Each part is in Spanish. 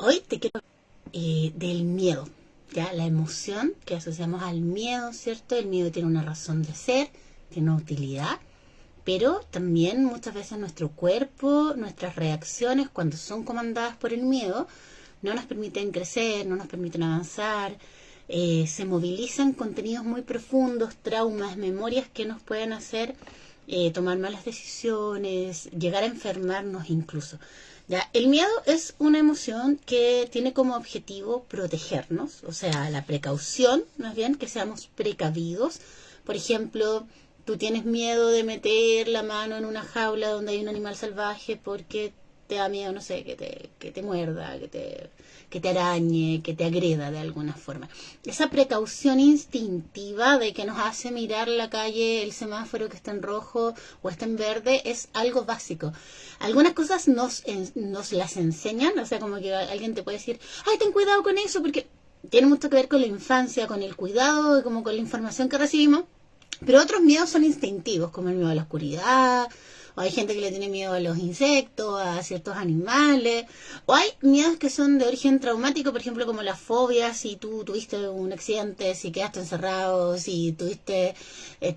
Hoy te quiero del miedo, ¿ya? La emoción que asociamos al miedo, ¿cierto? El miedo tiene una razón de ser, tiene una utilidad, pero también muchas veces nuestro cuerpo, nuestras reacciones, cuando son comandadas por el miedo, no nos permiten crecer, no nos permiten avanzar, se movilizan contenidos muy profundos, traumas, memorias que nos pueden hacer tomar malas decisiones, llegar a enfermarnos incluso. ¿Ya? El miedo es una emoción que tiene como objetivo protegernos, o sea, la precaución, más bien, que seamos precavidos. Por ejemplo, tú tienes miedo de meter la mano en una jaula donde hay un animal salvaje porque te da miedo, no sé, que te muerda, que te arañe, que te agreda de alguna forma. Esa precaución instintiva de que nos hace mirar la calle, el semáforo que está en rojo o está en verde, es algo básico. Algunas cosas nos las enseñan, o sea, como que alguien te puede decir, ay, ten cuidado con eso, porque tiene mucho que ver con la infancia, con el cuidado, como con la información que recibimos. Pero otros miedos son instintivos, como el miedo a la oscuridad, o hay gente que le tiene miedo a los insectos, a ciertos animales, o hay miedos que son de origen traumático, por ejemplo, como la fobia, si tú tuviste un accidente, si quedaste encerrado, si te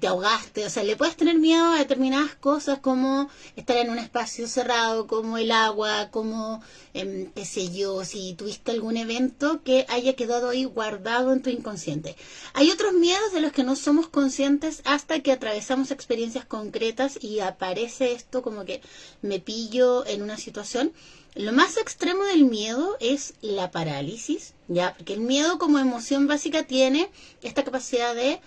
ahogaste, o sea, le puedes tener miedo a determinadas cosas como estar en un espacio cerrado, como el agua, como, qué sé yo, si tuviste algún evento que haya quedado ahí guardado en tu inconsciente. Hay otros miedos de los que no somos conscientes hasta que atravesamos experiencias concretas y aparece esto como que me pillo en una situación. Lo más extremo del miedo es la parálisis, ¿ya? Porque el miedo como emoción básica tiene esta capacidad de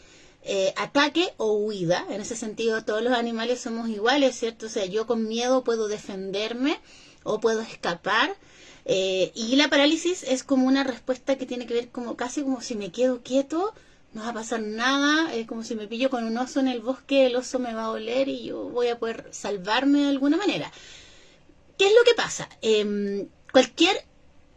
ataque o huida. En ese sentido, todos los animales somos iguales, ¿cierto? O sea, yo con miedo puedo defenderme o puedo escapar. Y la parálisis es como una respuesta que tiene que ver como casi como si me quedo quieto, no va a pasar nada, es como si me pillo con un oso en el bosque, el oso me va a oler y yo voy a poder salvarme de alguna manera. ¿Qué es lo que pasa? Cualquier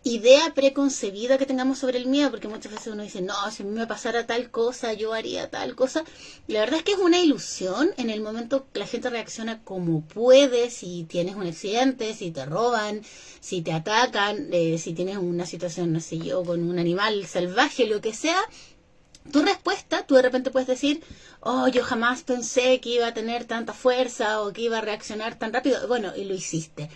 idea preconcebida que tengamos sobre el miedo, porque muchas veces uno dice, no, si a mí me pasara tal cosa, yo haría tal cosa. La verdad es que es una ilusión. En el momento la gente reacciona como puede, si tienes un accidente, si te roban, si te atacan, si tienes una situación, no sé yo, con un animal salvaje, lo que sea. Tu respuesta, tú de repente puedes decir, oh, yo jamás pensé que iba a tener tanta fuerza o que iba a reaccionar tan rápido. Bueno, y lo hiciste.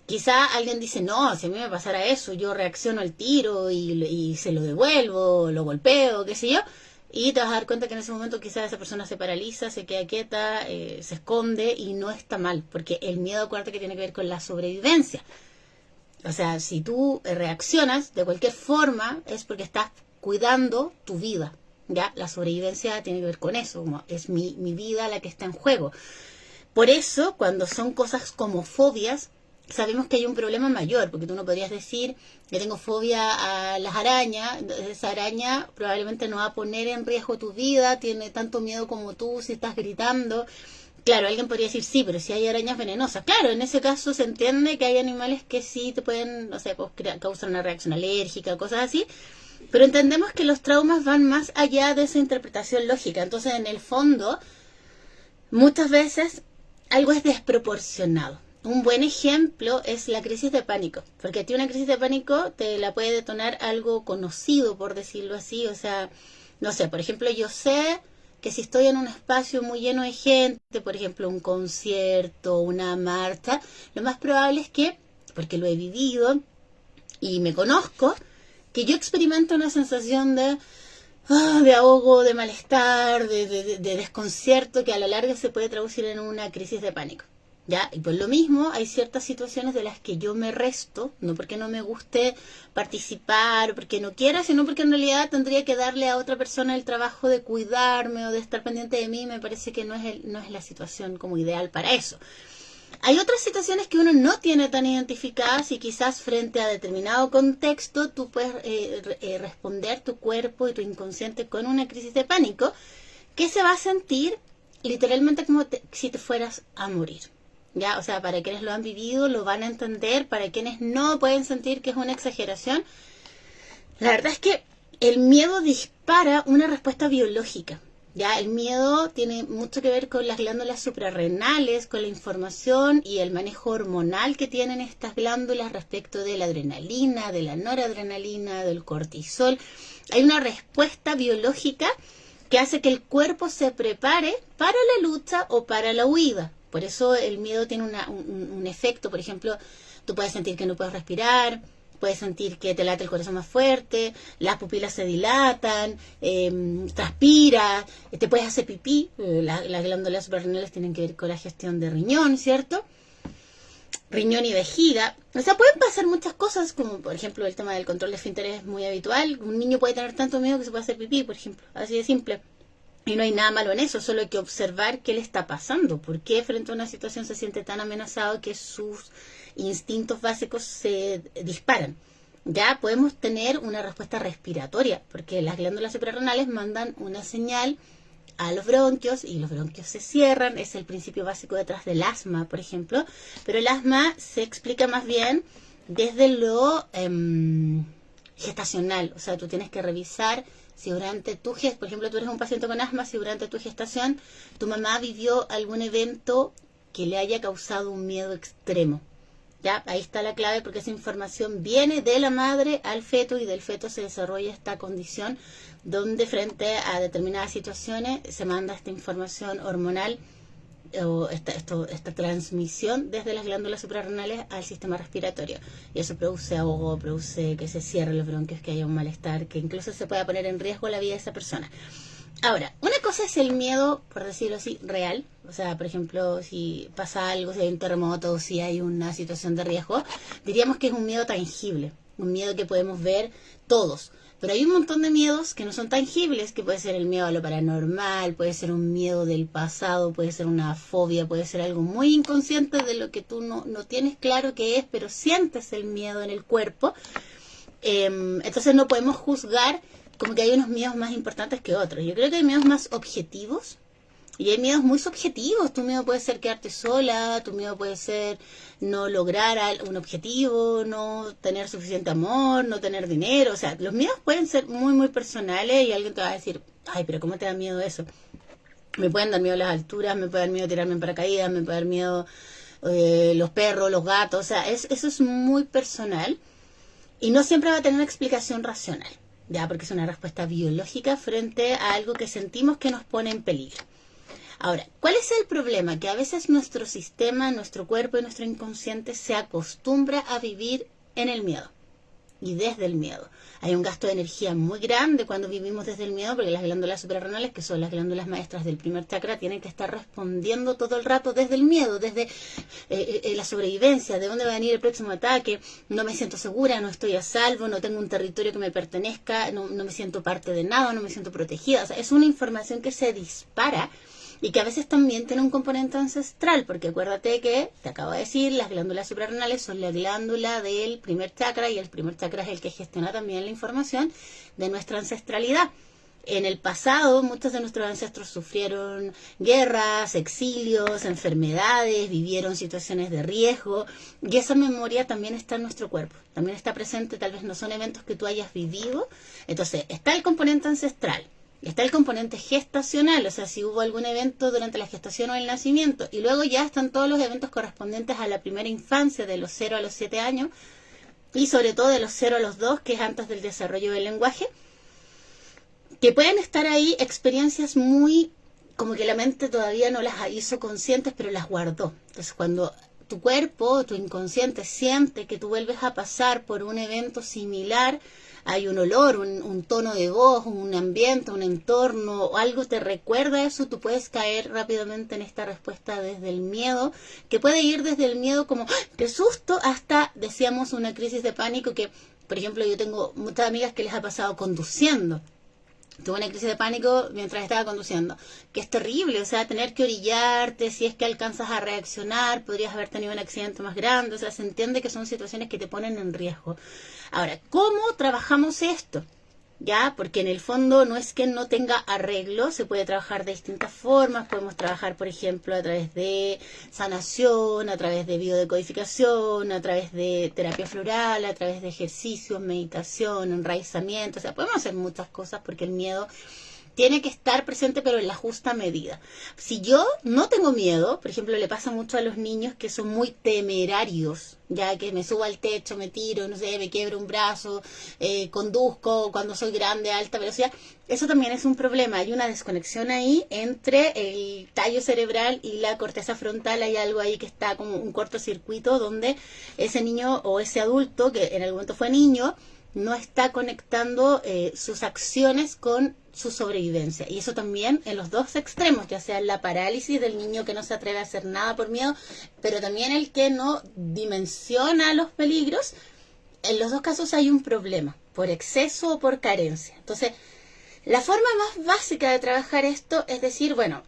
Quizá alguien dice, no, si a mí me pasara eso, yo reacciono al tiro y se lo devuelvo, lo golpeo, qué sé yo. Y te vas a dar cuenta que en ese momento quizá esa persona se paraliza, se queda quieta, se esconde y no está mal. Porque el miedo, acuérdate que tiene que ver con la sobrevivencia. O sea, si tú reaccionas de cualquier forma es porque estás cuidando tu vida. ¿Ya? La sobrevivencia tiene que ver con eso, como es mi vida la que está en juego. Por eso, cuando son cosas como fobias, sabemos que hay un problema mayor, porque tú no podrías decir que tengo fobia a las arañas, esa araña probablemente no va a poner en riesgo tu vida, tiene tanto miedo como tú si estás gritando. Claro, alguien podría decir, sí, pero si hay arañas venenosas. Claro, en ese caso se entiende que hay animales que sí te pueden, no sé, pues, causar una reacción alérgica, cosas así. Pero entendemos que los traumas van más allá de esa interpretación lógica. Entonces, en el fondo, muchas veces algo es desproporcionado. Un buen ejemplo es la crisis de pánico, porque a ti una crisis de pánico te la puede detonar algo conocido, por decirlo así. O sea, no sé, por ejemplo, yo sé que si estoy en un espacio muy lleno de gente, por ejemplo, un concierto, una marcha, lo más probable es que, porque lo he vivido y me conozco, que yo experimento una sensación de ahogo, de malestar, de desconcierto que a la larga se puede traducir en una crisis de pánico. ¿Ya? Y por lo mismo hay ciertas situaciones de las que yo me resto, no porque no me guste participar, porque no quiera, sino porque en realidad tendría que darle a otra persona el trabajo de cuidarme o de estar pendiente de mí. Me parece que no es la situación como ideal para eso. Hay otras situaciones que uno no tiene tan identificadas y quizás frente a determinado contexto tú puedes responder tu cuerpo y tu inconsciente con una crisis de pánico que se va a sentir literalmente como si te fueras a morir. ¿Ya? O sea, para quienes lo han vivido lo van a entender, para quienes no pueden sentir que es una exageración. La verdad es que el miedo dispara una respuesta biológica. Ya el miedo tiene mucho que ver con las glándulas suprarrenales, con la información y el manejo hormonal que tienen estas glándulas respecto de la adrenalina, de la noradrenalina, del cortisol. Hay una respuesta biológica que hace que el cuerpo se prepare para la lucha o para la huida. Por eso el miedo tiene un efecto. Por ejemplo, tú puedes sentir que no puedes respirar, puedes sentir que te late el corazón más fuerte, las pupilas se dilatan, transpiras, te puedes hacer pipí. Las glándulas suprarrenales tienen que ver con la gestión de riñón, ¿cierto? Riñón y vejiga. O sea, pueden pasar muchas cosas, como por ejemplo el tema del control de esfínteres es muy habitual. Un niño puede tener tanto miedo que se puede hacer pipí, por ejemplo. Así de simple. Y no hay nada malo en eso, solo hay que observar qué le está pasando, por qué frente a una situación se siente tan amenazado que sus instintos básicos se disparan. Ya podemos tener una respuesta respiratoria, porque las glándulas suprarrenales mandan una señal a los bronquios y los bronquios se cierran. Es el principio básico detrás del asma, por ejemplo, pero el asma se explica más bien desde lo gestacional. O sea, tú tienes que revisar si durante tu gestación, por ejemplo, tú eres un paciente con asma, si durante tu gestación tu mamá vivió algún evento que le haya causado un miedo extremo. Ya, ahí está la clave, porque esa información viene de la madre al feto y del feto se desarrolla esta condición donde frente a determinadas situaciones se manda esta información hormonal o esta transmisión desde las glándulas suprarrenales al sistema respiratorio. Y eso produce ahogo, produce que se cierren los bronquios, que haya un malestar, que incluso se pueda poner en riesgo la vida de esa persona. Ahora, una cosa es el miedo, por decirlo así, real. O sea, por ejemplo, si pasa algo, si hay un terremoto, si hay una situación de riesgo, diríamos que es un miedo tangible, un miedo que podemos ver todos. Pero hay un montón de miedos que no son tangibles, que puede ser el miedo a lo paranormal, puede ser un miedo del pasado, puede ser una fobia, puede ser algo muy inconsciente de lo que tú no tienes claro qué es, pero sientes el miedo en el cuerpo. Entonces no podemos juzgar como que hay unos miedos más importantes que otros. Yo creo que hay miedos más objetivos y hay miedos muy subjetivos. Tu miedo puede ser quedarte sola, tu miedo puede ser no lograr un objetivo, no tener suficiente amor, no tener dinero. O sea, los miedos pueden ser muy, muy personales y alguien te va a decir, ay, pero ¿cómo te da miedo eso? Me pueden dar miedo las alturas, me puede dar miedo tirarme en paracaídas, me puede dar miedo los perros, los gatos. O sea, eso es muy personal y no siempre va a tener una explicación racional. Ya, porque es una respuesta biológica frente a algo que sentimos que nos pone en peligro. Ahora, ¿cuál es el problema? Que a veces nuestro sistema, nuestro cuerpo y nuestro inconsciente se acostumbra a vivir en el miedo y desde el miedo. Hay un gasto de energía muy grande cuando vivimos desde el miedo, porque las glándulas suprarrenales, que son las glándulas maestras del primer chakra, tienen que estar respondiendo todo el rato desde el miedo, desde la sobrevivencia, de dónde va a venir el próximo ataque, no me siento segura, no estoy a salvo, no tengo un territorio que me pertenezca, no me siento parte de nada, no me siento protegida. O sea, es una información que se dispara y que a veces también tiene un componente ancestral, porque acuérdate que, te acabo de decir, las glándulas suprarrenales son la glándula del primer chakra y el primer chakra es el que gestiona también la información de nuestra ancestralidad. En el pasado, muchos de nuestros ancestros sufrieron guerras, exilios, enfermedades, vivieron situaciones de riesgo y esa memoria también está en nuestro cuerpo, también está presente, tal vez no son eventos que tú hayas vivido. Entonces, está el componente ancestral. Está el componente gestacional, o sea, si hubo algún evento durante la gestación o el nacimiento. Y luego ya están todos los eventos correspondientes a la primera infancia, de los 0 a los 7 años. Y sobre todo de los 0 a los 2, que es antes del desarrollo del lenguaje. Que pueden estar ahí experiencias muy, como que la mente todavía no las hizo conscientes, pero las guardó. Entonces, cuando tu cuerpo, tu inconsciente siente que tú vuelves a pasar por un evento similar, hay un olor, un tono de voz, un ambiente, un entorno, o algo te recuerda eso, tú puedes caer rápidamente en esta respuesta desde el miedo, que puede ir desde el miedo como ¡qué susto! Hasta, decíamos, una crisis de pánico que, por ejemplo, yo tengo muchas amigas que les ha pasado conduciendo. Tuve una crisis de pánico mientras estaba conduciendo, que es terrible, o sea, tener que orillarte, si es que alcanzas a reaccionar, podrías haber tenido un accidente más grande, o sea, se entiende que son situaciones que te ponen en riesgo. Ahora, ¿cómo trabajamos esto? Ya, porque en el fondo no es que no tenga arreglo, se puede trabajar de distintas formas, podemos trabajar, por ejemplo, a través de sanación, a través de biodecodificación, a través de terapia floral, a través de ejercicios, meditación, enraizamiento, o sea, podemos hacer muchas cosas porque el miedo tiene que estar presente, pero en la justa medida. Si yo no tengo miedo, por ejemplo, le pasa mucho a los niños que son muy temerarios, ya que me subo al techo, me tiro, no sé, me quiebro un brazo, conduzco cuando soy grande a alta velocidad. Eso también es un problema. Hay una desconexión ahí entre el tallo cerebral y la corteza frontal. Hay algo ahí que está como un cortocircuito donde ese niño o ese adulto, que en algún momento fue niño, no está conectando sus acciones con su sobrevivencia. Y eso también en los dos extremos, ya sea la parálisis del niño que no se atreve a hacer nada por miedo, pero también el que no dimensiona los peligros. En los dos casos hay un problema, por exceso o por carencia. Entonces, la forma más básica de trabajar esto es decir, bueno,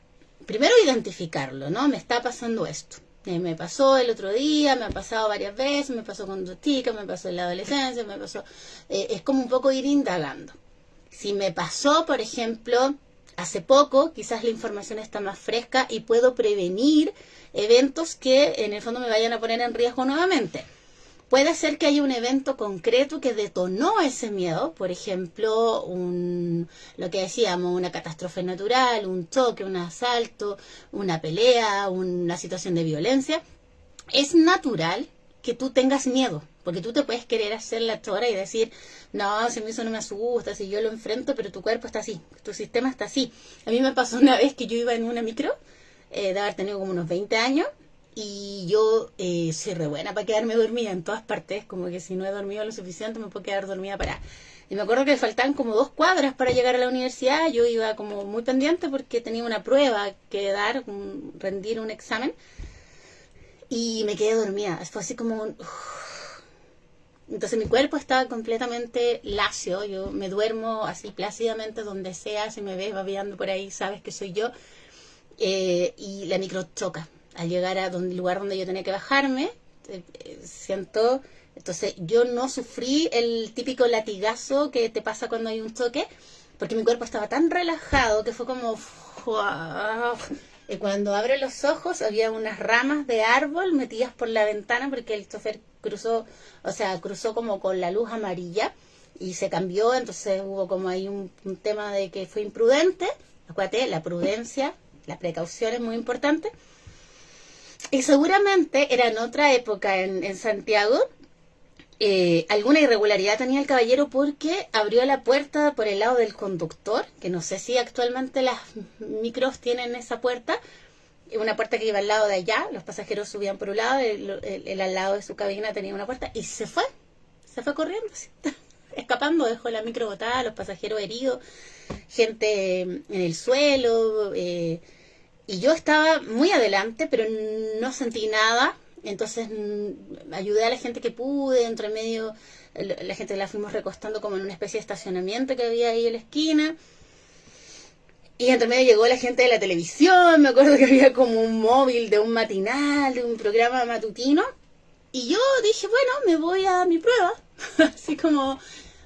primero identificarlo, ¿no? Me está pasando esto. Me pasó el otro día, me ha pasado varias veces, me pasó cuando chica, me pasó en la adolescencia, me pasó... es como un poco ir indagando. Si me pasó, por ejemplo, hace poco, quizás la información está más fresca y puedo prevenir eventos que en el fondo me vayan a poner en riesgo nuevamente. Puede ser que haya un evento concreto que detonó ese miedo, por ejemplo, lo que decíamos, una catástrofe natural, un choque, un asalto, una pelea, una situación de violencia. Es natural que tú tengas miedo, porque tú te puedes querer hacer la chora y decir, no, si eso no me asusta, si yo lo enfrento, pero tu cuerpo está así, tu sistema está así. A mí me pasó una vez que yo iba en una micro, de haber tenido como unos 20 años, y yo soy re buena para quedarme dormida en todas partes, como que si no he dormido lo suficiente me puedo quedar dormida para... Y me acuerdo que faltaban como 2 cuadras para llegar a la universidad, yo iba como muy pendiente porque tenía una prueba que dar, rendir un examen, y me quedé dormida. Fue así como un... Entonces mi cuerpo estaba completamente lacio, yo me duermo así plácidamente donde sea, si me ves babeando por ahí sabes que soy yo, y la micro choca. Al llegar a el lugar donde yo tenía que bajarme, siento... Entonces yo no sufrí el típico latigazo que te pasa cuando hay un choque, porque mi cuerpo estaba tan relajado que fue como... Y cuando abro los ojos había unas ramas de árbol metidas por la ventana porque el chofer cruzó como con la luz amarilla y se cambió, entonces hubo como ahí un tema de que fue imprudente. Acuérdate, la prudencia, la precaución es muy importante. Y seguramente era en otra época en Santiago, alguna irregularidad tenía el caballero porque abrió la puerta por el lado del conductor, que no sé si actualmente las micros tienen esa puerta, una puerta que iba al lado de allá, los pasajeros subían por un lado, el al lado de su cabina tenía una puerta, y se fue corriendo, ¿sí? Escapando, dejó la micro botada, los pasajeros heridos, gente en el suelo, y yo estaba muy adelante, pero no sentí nada. Entonces ayudé a la gente que pude, entre medio la gente la fuimos recostando como en una especie de estacionamiento que había ahí en la esquina. Y entre medio llegó la gente de la televisión, me acuerdo que había como un móvil de un matinal, de un programa matutino. Y yo dije, bueno, me voy a mi prueba. Así como,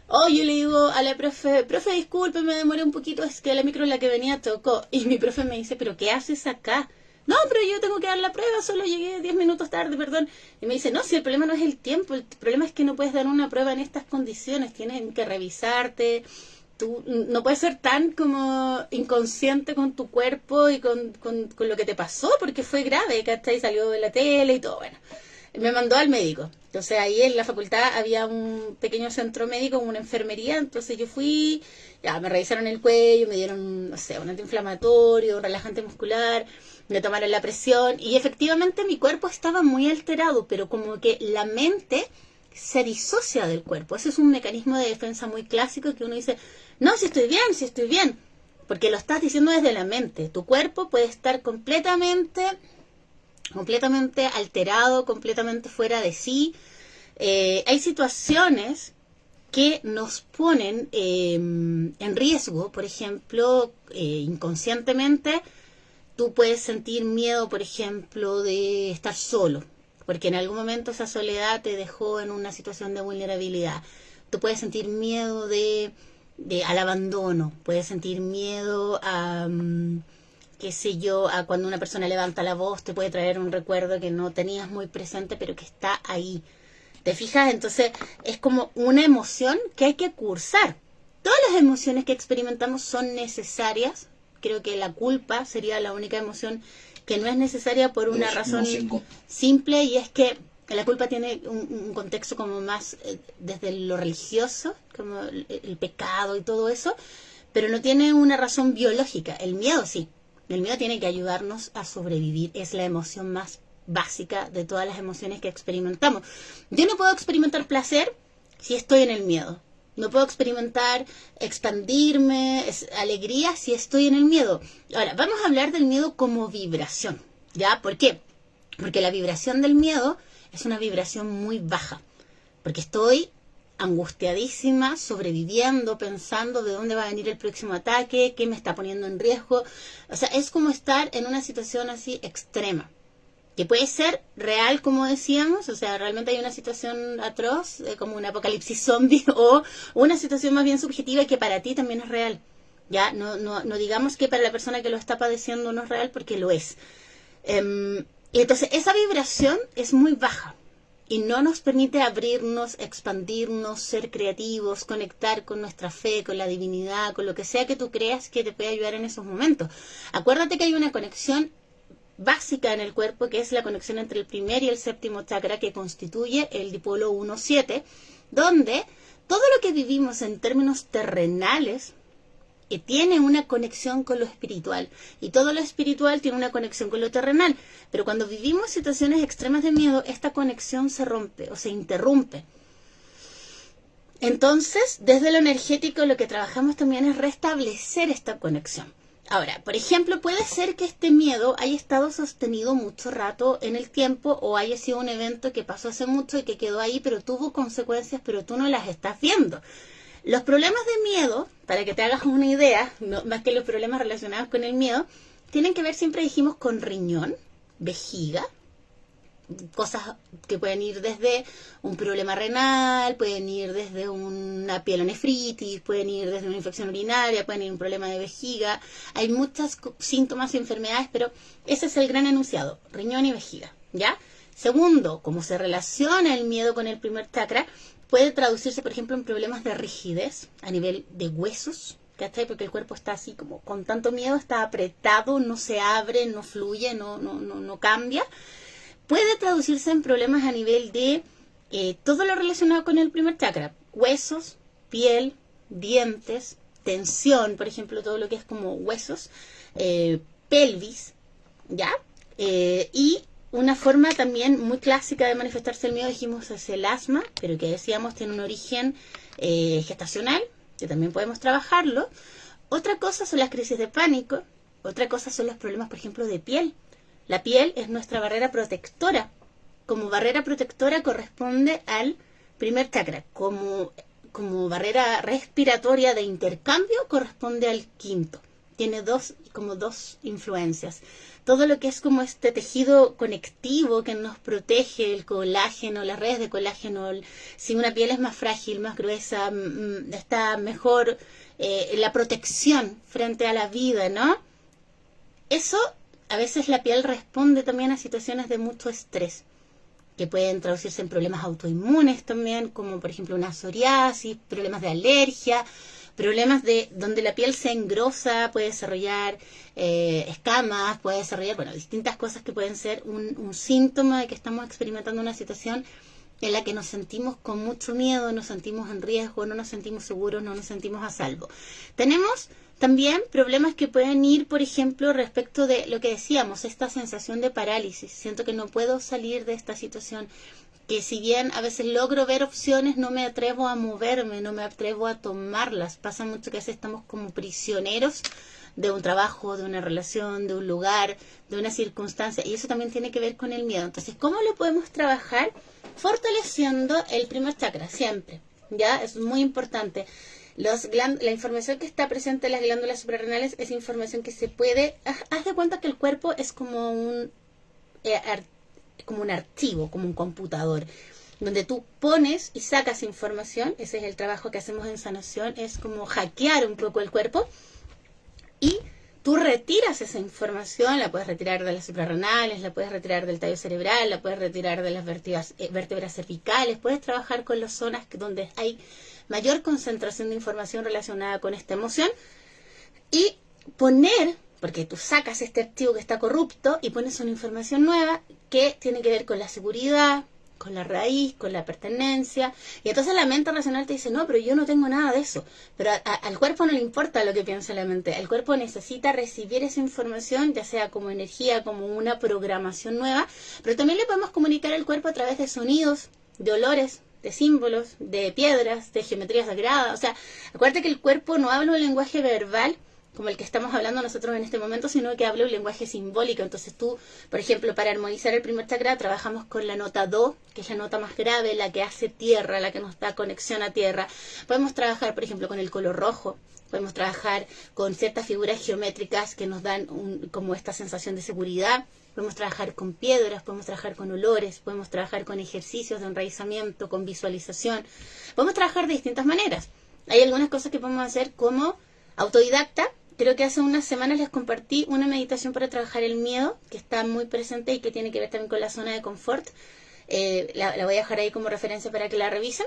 yo le digo a la profe, disculpe, me demoré un poquito, es que la micro en la que venía tocó. Y mi profe me dice, ¿pero qué haces acá? No, pero yo tengo que dar la prueba, solo llegué 10 minutos tarde, perdón. Y me dice, no, si el problema no es el tiempo, el problema es que no puedes dar una prueba en estas condiciones, tienen que revisarte, tú no puedes ser tan como inconsciente con tu cuerpo y con lo que te pasó, porque fue grave, ¿cachai? Salió de la tele y todo, bueno. Me mandó al médico. Entonces ahí en la facultad había un pequeño centro médico, una enfermería, entonces yo fui, ya me revisaron el cuello, me dieron, no sé, un antiinflamatorio, un relajante muscular, me tomaron la presión y efectivamente mi cuerpo estaba muy alterado, pero como que la mente se disocia del cuerpo. Ese es un mecanismo de defensa muy clásico que uno dice, no, si estoy bien, porque lo estás diciendo desde la mente. Tu cuerpo puede estar completamente alterado, completamente fuera de sí. Hay situaciones que nos ponen en riesgo, por ejemplo, inconscientemente. Tú puedes sentir miedo, por ejemplo, de estar solo, porque en algún momento esa soledad te dejó en una situación de vulnerabilidad. Tú puedes sentir miedo al abandono, puedes sentir miedo a, qué sé yo, a cuando una persona levanta la voz, te puede traer un recuerdo que no tenías muy presente, pero que está ahí. ¿Te fijas? Entonces es como una emoción que hay que cursar. Todas las emociones que experimentamos son necesarias. Creo que la culpa sería la única emoción que no es necesaria por una razón simple, y es que la culpa tiene un contexto como más desde lo religioso, como el pecado y todo eso, pero no tiene una razón biológica. El miedo sí. El miedo tiene que ayudarnos a sobrevivir. Es la emoción más básica de todas las emociones que experimentamos. Yo no puedo experimentar placer si estoy en el miedo. No puedo experimentar expandirme, alegría si estoy en el miedo. Ahora, vamos a hablar del miedo como vibración. ¿Ya? ¿Por qué? Porque la vibración del miedo es una vibración muy baja. Porque estoy angustiadísima, sobreviviendo, pensando de dónde va a venir el próximo ataque, qué me está poniendo en riesgo. O sea, es como estar en una situación así extrema, que puede ser real, como decíamos, o sea, realmente hay una situación atroz, como un apocalipsis zombie, o una situación más bien subjetiva que para ti también es real. Ya, no digamos que para la persona que lo está padeciendo no es real, porque lo es. Y entonces esa vibración es muy baja y no nos permite abrirnos, expandirnos, ser creativos, conectar con nuestra fe, con la divinidad, con lo que sea que tú creas que te puede ayudar en esos momentos. Acuérdate que hay una conexión básica en el cuerpo, que es la conexión entre el primer y el séptimo chakra, que constituye el dipolo 1-7, donde todo lo que vivimos en términos terrenales tiene una conexión con lo espiritual, y todo lo espiritual tiene una conexión con lo terrenal, pero cuando vivimos situaciones extremas de miedo, esta conexión se rompe o se interrumpe. Entonces, desde lo energético, lo que trabajamos también es restablecer esta conexión. Ahora, por ejemplo, puede ser que este miedo haya estado sostenido mucho rato en el tiempo, o haya sido un evento que pasó hace mucho y que quedó ahí, pero tuvo consecuencias, pero tú no las estás viendo. Los problemas de miedo, para que te hagas una idea, no, más que los problemas relacionados con el miedo, tienen que ver, siempre dijimos, con riñón, vejiga, cosas que pueden ir desde un problema renal, pueden ir desde una pielonefritis, pueden ir desde una infección urinaria, pueden ir un problema de vejiga. Hay muchos síntomas y enfermedades, pero ese es el gran enunciado, riñón y vejiga, ¿ya? Segundo, como se relaciona el miedo con el primer chakra, puede traducirse, por ejemplo, en problemas de rigidez a nivel de huesos, ¿cachai? Porque el cuerpo está así como con tanto miedo, está apretado, no se abre, no fluye, no cambia. Puede traducirse en problemas a nivel de todo lo relacionado con el primer chakra: huesos, piel, dientes, tensión, por ejemplo, todo lo que es como huesos, pelvis, ¿ya? Y una forma también muy clásica de manifestarse el miedo, dijimos, es el asma, pero que decíamos tiene un origen gestacional, que también podemos trabajarlo. Otra cosa son las crisis de pánico, otra cosa son los problemas, por ejemplo, de piel. La piel es nuestra barrera protectora. Como barrera protectora corresponde al primer chakra. Como barrera respiratoria de intercambio corresponde al quinto. Tiene dos influencias. Todo lo que es como este tejido conectivo que nos protege, el colágeno, las redes de colágeno, si una piel es más frágil, más gruesa, está mejor la protección frente a la vida, ¿no? Eso, a veces la piel responde también a situaciones de mucho estrés, que pueden traducirse en problemas autoinmunes también, como por ejemplo una psoriasis, problemas de alergia, problemas de donde la piel se engrosa, puede desarrollar escamas, puede desarrollar, bueno, distintas cosas que pueden ser un síntoma de que estamos experimentando una situación en la que nos sentimos con mucho miedo, nos sentimos en riesgo, no nos sentimos seguros, no nos sentimos a salvo. Tenemos también problemas que pueden ir, por ejemplo, respecto de lo que decíamos, esta sensación de parálisis. Siento que no puedo salir de esta situación, que si bien a veces logro ver opciones, no me atrevo a moverme, no me atrevo a tomarlas. Pasa mucho que a veces estamos como prisioneros de un trabajo, de una relación, de un lugar, de una circunstancia, y eso también tiene que ver con el miedo. Entonces, ¿cómo lo podemos trabajar? Fortaleciendo el primer chakra, siempre, ¿ya? Es muy importante. La información que está presente en las glándulas suprarrenales es información que se puede... Haz de cuenta que el cuerpo es como un archivo, como un computador, donde tú pones y sacas información. Ese es el trabajo que hacemos en sanación, es como hackear un poco el cuerpo y Tú retiras esa información, la puedes retirar de las suprarrenales, la puedes retirar del tallo cerebral, la puedes retirar de las vértebras cervicales, puedes trabajar con las zonas donde hay mayor concentración de información relacionada con esta emoción y poner, porque tú sacas este archivo que está corrupto y pones una información nueva que tiene que ver con la seguridad, con la raíz, con la pertenencia, y entonces la mente racional te dice, no, pero yo no tengo nada de eso, pero al cuerpo no le importa lo que piensa la mente, el cuerpo necesita recibir esa información, ya sea como energía, como una programación nueva, pero también le podemos comunicar al cuerpo a través de sonidos, de olores, de símbolos, de piedras, de geometría sagrada, o sea, acuérdate que el cuerpo no habla un lenguaje verbal, como el que estamos hablando nosotros en este momento, sino que habla un lenguaje simbólico. Entonces tú, por ejemplo, para armonizar el primer chakra, trabajamos con la nota Do, que es la nota más grave, la que hace tierra, la que nos da conexión a tierra. Podemos trabajar, por ejemplo, con el color rojo, podemos trabajar con ciertas figuras geométricas que nos dan como esta sensación de seguridad. Podemos trabajar con piedras, podemos trabajar con olores, podemos trabajar con ejercicios de enraizamiento, con visualización. Podemos trabajar de distintas maneras. Hay algunas cosas que podemos hacer como autodidacta. Creo que hace unas semanas les compartí una meditación para trabajar el miedo, que está muy presente y que tiene que ver también con la zona de confort. La voy a dejar ahí como referencia para que la revisen.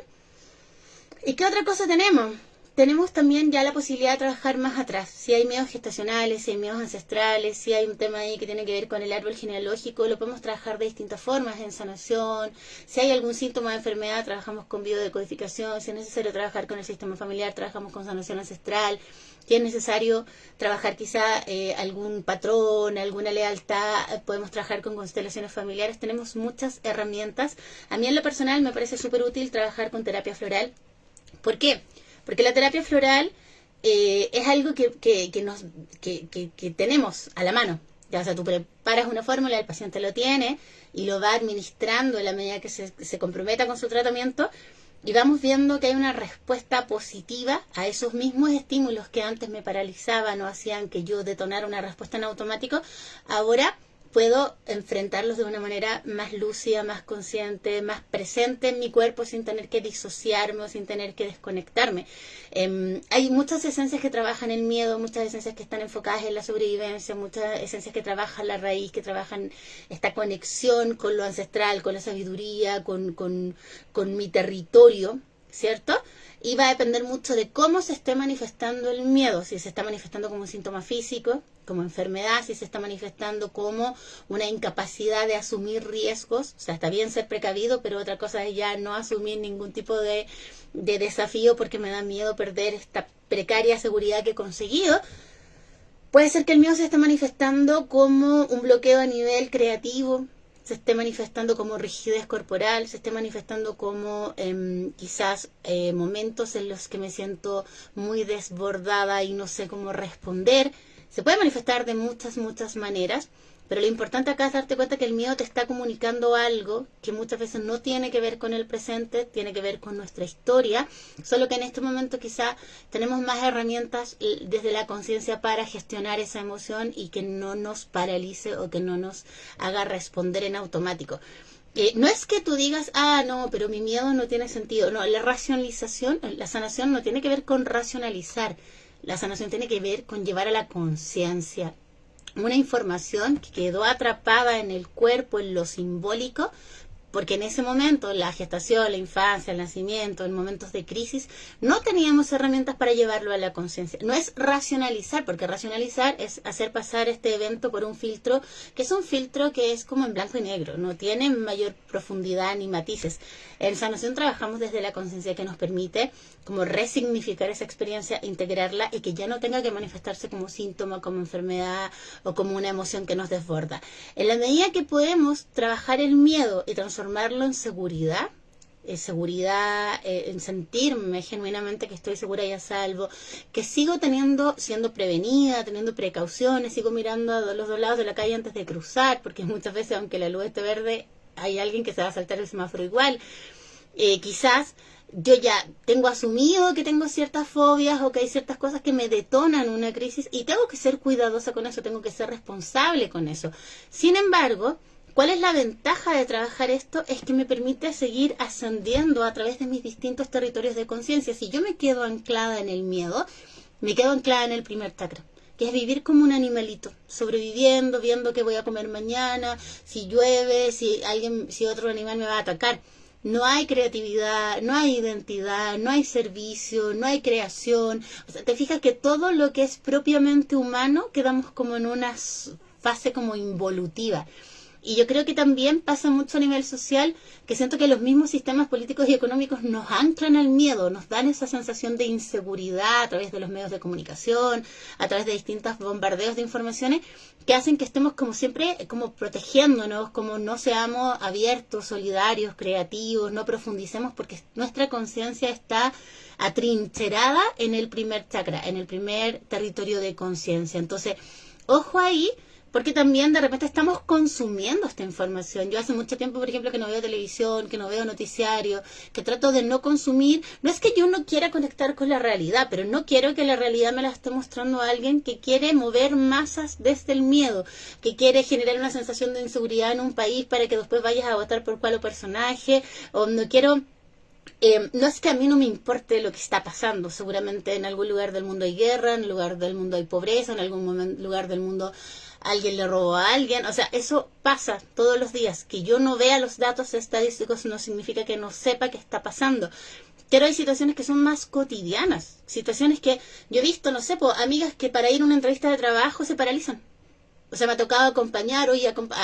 ¿Y qué otra cosa tenemos? Tenemos también ya la posibilidad de trabajar más atrás. Si hay miedos gestacionales, si hay miedos ancestrales, si hay un tema ahí que tiene que ver con el árbol genealógico, lo podemos trabajar de distintas formas, en sanación. Si hay algún síntoma de enfermedad, trabajamos con biodecodificación. Si es necesario trabajar con el sistema familiar, trabajamos con sanación ancestral. Si es necesario trabajar quizá algún patrón, alguna lealtad, podemos trabajar con constelaciones familiares. Tenemos muchas herramientas. A mí en lo personal me parece súper útil trabajar con terapia floral. ¿Por qué? Porque la terapia floral es algo que tenemos a la mano. Ya, o sea, tú preparas una fórmula, el paciente lo tiene y lo va administrando en la medida que se comprometa con su tratamiento y vamos viendo que hay una respuesta positiva a esos mismos estímulos que antes me paralizaban o hacían que yo detonara una respuesta en automático. Ahora puedo enfrentarlos de una manera más lúcida, más consciente, más presente en mi cuerpo sin tener que disociarme o sin tener que desconectarme. Hay muchas esencias que trabajan el miedo, muchas esencias que están enfocadas en la sobrevivencia, muchas esencias que trabajan la raíz, que trabajan esta conexión con lo ancestral, con la sabiduría, con mi territorio, ¿cierto? Y va a depender mucho de cómo se esté manifestando el miedo, si se está manifestando como un síntoma físico, como enfermedad, si se está manifestando como una incapacidad de asumir riesgos. O sea, está bien ser precavido, pero otra cosa es ya no asumir ningún tipo de desafío porque me da miedo perder esta precaria seguridad que he conseguido. Puede ser que el miedo se esté manifestando como un bloqueo a nivel creativo, se esté manifestando como rigidez corporal, se esté manifestando como quizás momentos en los que me siento muy desbordada y no sé cómo responder. Se puede manifestar de muchas maneras, pero lo importante acá es darte cuenta que el miedo te está comunicando algo que muchas veces no tiene que ver con el presente, tiene que ver con nuestra historia, solo que en este momento quizá tenemos más herramientas desde la conciencia para gestionar esa emoción y que no nos paralice o que no nos haga responder en automático. No es que tú digas, no, pero mi miedo no tiene sentido. No, la racionalización, la sanación no tiene que ver con racionalizar. La sanación tiene que ver con llevar a la conciencia una información que quedó atrapada en el cuerpo, en lo simbólico, porque en ese momento, la gestación, la infancia, el nacimiento, en momentos de crisis, no teníamos herramientas para llevarlo a la conciencia. No es racionalizar, porque racionalizar es hacer pasar este evento por un filtro, que es un filtro que es como en blanco y negro, no tiene mayor profundidad ni matices. En sanación trabajamos desde la conciencia que nos permite como resignificar esa experiencia, integrarla y que ya no tenga que manifestarse como síntoma, como enfermedad o como una emoción que nos desborda. En la medida que podemos trabajar el miedo y transformarlo en seguridad, en sentirme genuinamente que estoy segura y a salvo, que sigo siendo prevenida, teniendo precauciones, sigo mirando a los dos lados de la calle antes de cruzar, porque muchas veces aunque la luz esté verde, hay alguien que se va a saltar el semáforo igual. Quizás yo ya tengo asumido que tengo ciertas fobias o que hay ciertas cosas que me detonan una crisis y tengo que ser cuidadosa con eso, tengo que ser responsable con eso. Sin embargo, ¿cuál es la ventaja de trabajar esto? Es que me permite seguir ascendiendo a través de mis distintos territorios de conciencia. Si yo me quedo anclada en el miedo, me quedo anclada en el primer chakra. que es vivir como un animalito, sobreviviendo, viendo qué voy a comer mañana, si llueve, si otro animal me va a atacar. No hay creatividad, no hay identidad, no hay servicio, no hay creación. O sea, te fijas que todo lo que es propiamente humano quedamos como en una fase como involutiva. Y yo creo que también pasa mucho a nivel social, que siento que los mismos sistemas políticos y económicos nos anclan al miedo, nos dan esa sensación de inseguridad a través de los medios de comunicación, a través de distintos bombardeos de informaciones, que hacen que estemos como siempre, como protegiéndonos, como no seamos abiertos, solidarios, creativos, no profundicemos, porque nuestra conciencia está atrincherada en el primer chakra, en el primer territorio de conciencia. Entonces, ojo ahí, porque también de repente estamos consumiendo esta información. Yo hace mucho tiempo, por ejemplo, que no veo televisión, que no veo noticiario, que trato de no consumir. No es que yo no quiera conectar con la realidad, pero no quiero que la realidad me la esté mostrando a alguien que quiere mover masas desde el miedo, que quiere generar una sensación de inseguridad en un país para que después vayas a votar por cuál personaje, o no quiero... no es que a mí no me importe lo que está pasando. Seguramente en algún lugar del mundo hay guerra, en algún lugar del mundo hay pobreza, en algún lugar del mundo alguien le robó a alguien. O sea, eso pasa todos los días. Que yo no vea los datos estadísticos no significa que no sepa qué está pasando. Pero hay situaciones que son más cotidianas. Situaciones que yo he visto, no sé, amigas que para ir a una entrevista de trabajo se paralizan. O sea, me ha tocado acompañar,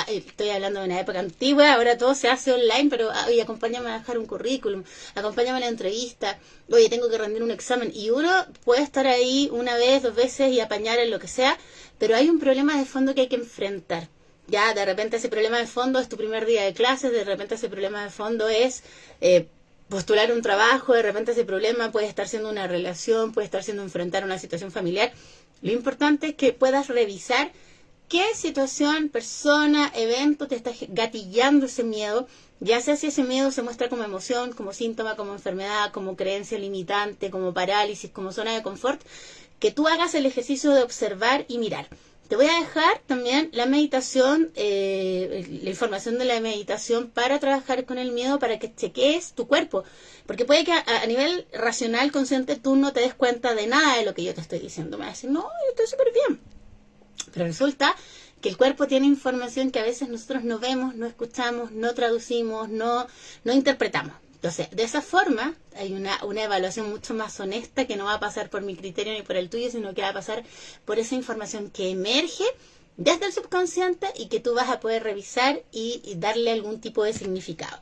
estoy hablando de una época antigua, ahora todo se hace online, pero oye, acompáñame a dejar un currículum, acompáñame a la entrevista, oye, tengo que rendir un examen. Y uno puede estar ahí una vez, 2 veces y apañar en lo que sea, pero hay un problema de fondo que hay que enfrentar. Ya, de repente ese problema de fondo es tu primer día de clases, de repente ese problema de fondo es postular un trabajo, de repente ese problema puede estar siendo una relación, puede estar siendo enfrentar una situación familiar. Lo importante es que puedas revisar qué situación, persona, evento te está gatillando ese miedo, ya sea si ese miedo se muestra como emoción, como síntoma, como enfermedad, como creencia limitante, como parálisis, como zona de confort, que tú hagas el ejercicio de observar y mirar. Te voy a dejar también la meditación, la información de la meditación para trabajar con el miedo, para que chequees tu cuerpo. Porque puede que a nivel racional, consciente, tú no te des cuenta de nada de lo que yo te estoy diciendo. Me vas a decir, no, yo estoy súper bien. Pero resulta que el cuerpo tiene información que a veces nosotros no vemos, no escuchamos, no traducimos, no interpretamos. Entonces, de esa forma, hay una evaluación mucho más honesta que no va a pasar por mi criterio ni por el tuyo, sino que va a pasar por esa información que emerge desde el subconsciente y que tú vas a poder revisar y darle algún tipo de significado.